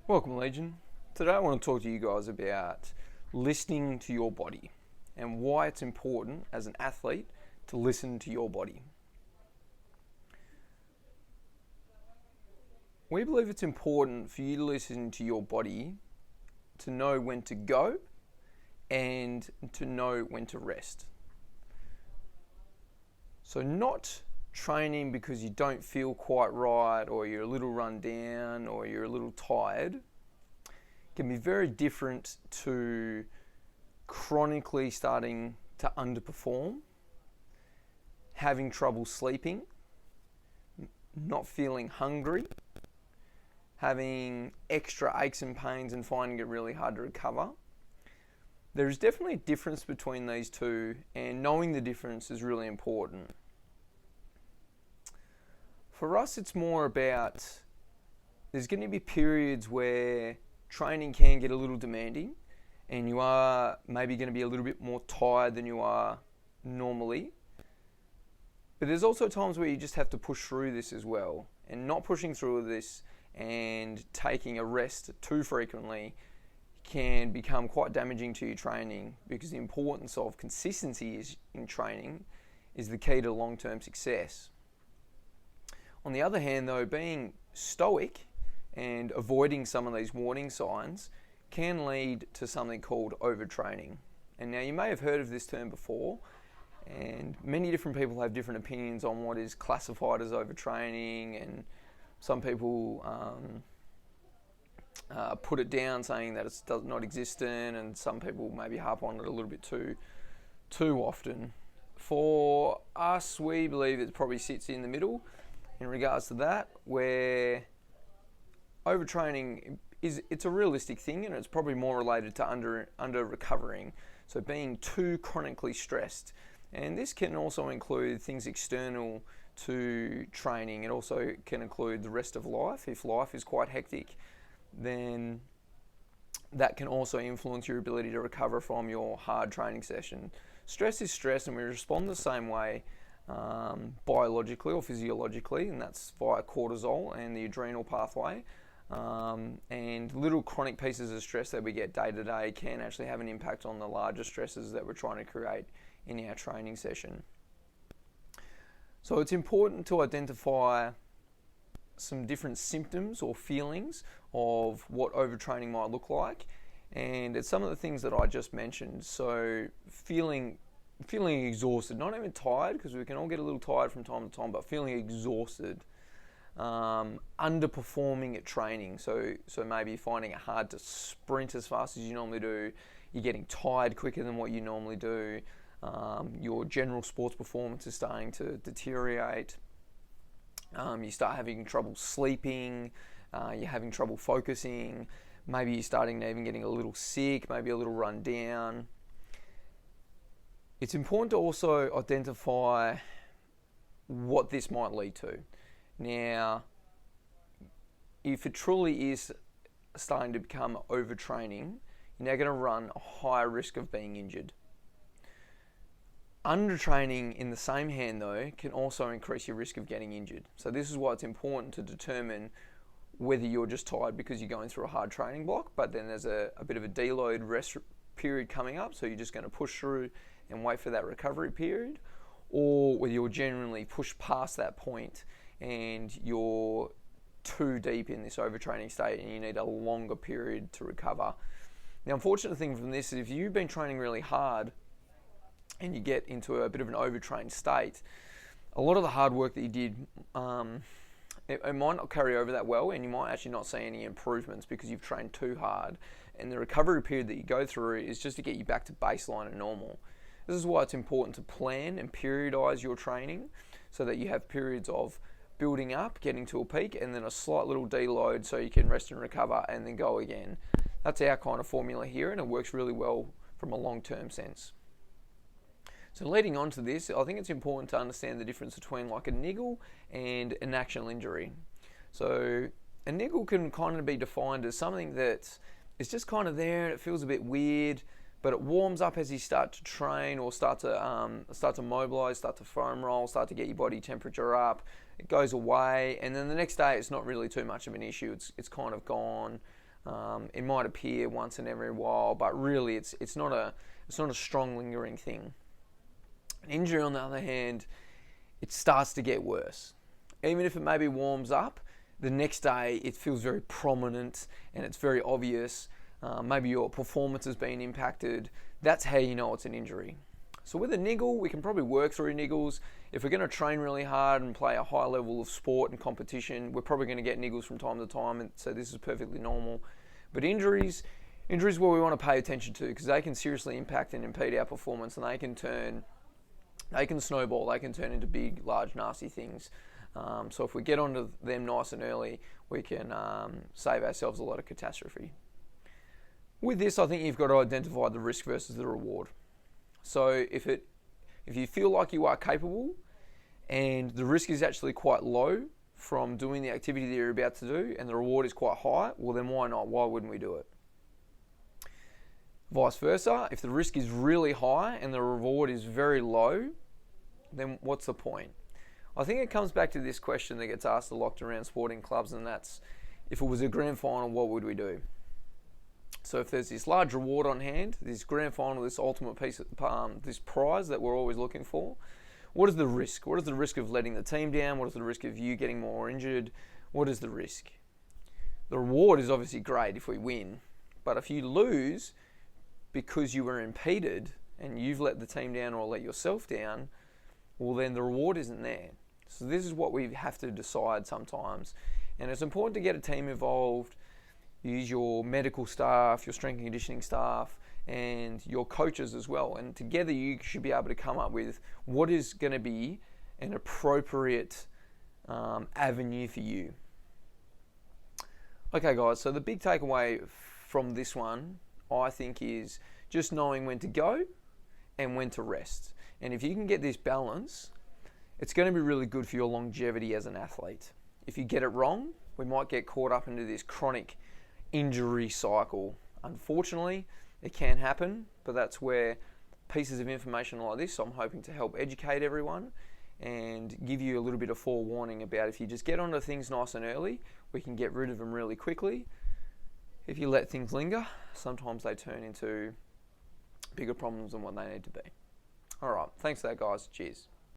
Welcome, Legion. Today I want to talk to you guys about listening to your body and why it's important as an athlete to listen to your body. We believe it's important for you to listen to your body to know when to go and to know when to rest. So not training because you don't feel quite right or you're a little run down or you're a little tired can be very different to chronically starting to underperform, having trouble sleeping, not feeling hungry, having extra aches and pains and finding it really hard to recover. There's definitely a difference between these two, and knowing the difference is really important. For us, it's more about there's going to be periods where training can get a little demanding and you are maybe going to be a little bit more tired than you are normally. But there's also times where you just have to push through this as well, and not pushing through this and taking a rest too frequently can become quite damaging to your training, because the importance of consistency in training is the key to long-term success. On the other hand though, being stoic and avoiding some of these warning signs can lead to something called overtraining. And now you may have heard of this term before, and many different people have different opinions on what is classified as overtraining, and some people put it down saying that it's not existent, and some people maybe harp on it a little bit too often. For us, we believe it probably sits in the middle in regards to that, where overtraining it's a realistic thing, and it's probably more related to under recovering, so being too chronically stressed. And this can also include things external to training. It also can include the rest of life. If life is quite hectic, then that can also influence your ability to recover from your hard training session. Stress is stress, and we respond the same way biologically or physiologically, and that's via cortisol and the adrenal pathway. And little chronic pieces of stress that we get day to day can actually have an impact on the larger stresses that we're trying to create in our training session. So it's important to identify some different symptoms or feelings of what overtraining might look like, and it's some of the things that I just mentioned. So feeling exhausted, not even tired, because we can all get a little tired from time to time, but feeling exhausted, underperforming at training, so maybe finding it hard to sprint as fast as you normally do, you're getting tired quicker than what you normally do, your general sports performance is starting to deteriorate, you start having trouble sleeping, you're having trouble focusing, maybe you're starting to even getting a little sick, maybe a little run down. It's important to also identify what this might lead to. Now, if it truly is starting to become overtraining, you're now going to run a higher risk of being injured. Undertraining, in the same hand though, can also increase your risk of getting injured. So this is why it's important to determine whether you're just tired because you're going through a hard training block, but then there's a bit of a deload rest period coming up, so you're just going to push through and wait for that recovery period, or whether you're genuinely pushed past that point and you're too deep in this overtraining state and you need a longer period to recover. The unfortunate thing from this is if you've been training really hard and you get into a bit of an overtrained state, a lot of the hard work that you did, it might not carry over that well, and you might actually not see any improvements because you've trained too hard, and the recovery period that you go through is just to get you back to baseline and normal. This is why it's important to plan and periodize your training so that you have periods of building up, getting to a peak, and then a slight little deload so you can rest and recover and then go again. That's our kind of formula here, and it works really well from a long-term sense. So leading on to this, I think it's important to understand the difference between like a niggle and an actual injury. So a niggle can kind of be defined as something that is just kind of there and it feels a bit weird, but it warms up as you start to train or start to mobilize, start to foam roll, start to get your body temperature up. It goes away, and then the next day it's not really too much of an issue. It's kind of gone. It might appear once in every while, but really it's not a strong lingering thing. An injury, on the other hand, it starts to get worse. Even if it maybe warms up, the next day it feels very prominent and it's very obvious. Maybe your performance has been impacted. That's how you know it's an injury. So with a niggle, we can probably work through niggles. If we're going to train really hard and play a high level of sport and competition, we're probably going to get niggles from time to time, and so this is perfectly normal. But injuries what we want to pay attention to, because they can seriously impact and impede our performance, and they can snowball, they can turn into big, large, nasty things. So if we get onto them nice and early, we can save ourselves a lot of catastrophe. With this, I think you've got to identify the risk versus the reward. So if you feel like you are capable and the risk is actually quite low from doing the activity that you're about to do and the reward is quite high, well then why not? Why wouldn't we do it? Vice versa, if the risk is really high and the reward is very low, then what's the point? I think it comes back to this question that gets asked a lot around sporting clubs, and that's, if it was a grand final, what would we do? So if there's this large reward on hand, this grand final, this ultimate piece of this prize that we're always looking for, what is the risk? What is the risk of letting the team down? What is the risk of you getting more injured? What is the risk? The reward is obviously great if we win, but if you lose because you were impeded and you've let the team down or let yourself down, well then the reward isn't there. So this is what we have to decide sometimes. And it's important to get a team involved. Use your medical staff, your strength and conditioning staff, and your coaches as well. And together you should be able to come up with what is going to be an appropriate avenue for you. Okay guys, so the big takeaway from this one, I think, is just knowing when to go and when to rest. And if you can get this balance, it's going to be really good for your longevity as an athlete. If you get it wrong, we might get caught up into this chronic injury cycle. Unfortunately, it can happen, but that's where pieces of information like this, I'm hoping to help educate everyone and give you a little bit of forewarning about, if you just get onto things nice and early, we can get rid of them really quickly. If you let things linger, sometimes they turn into bigger problems than what they need to be. All right, thanks for that, guys. Cheers.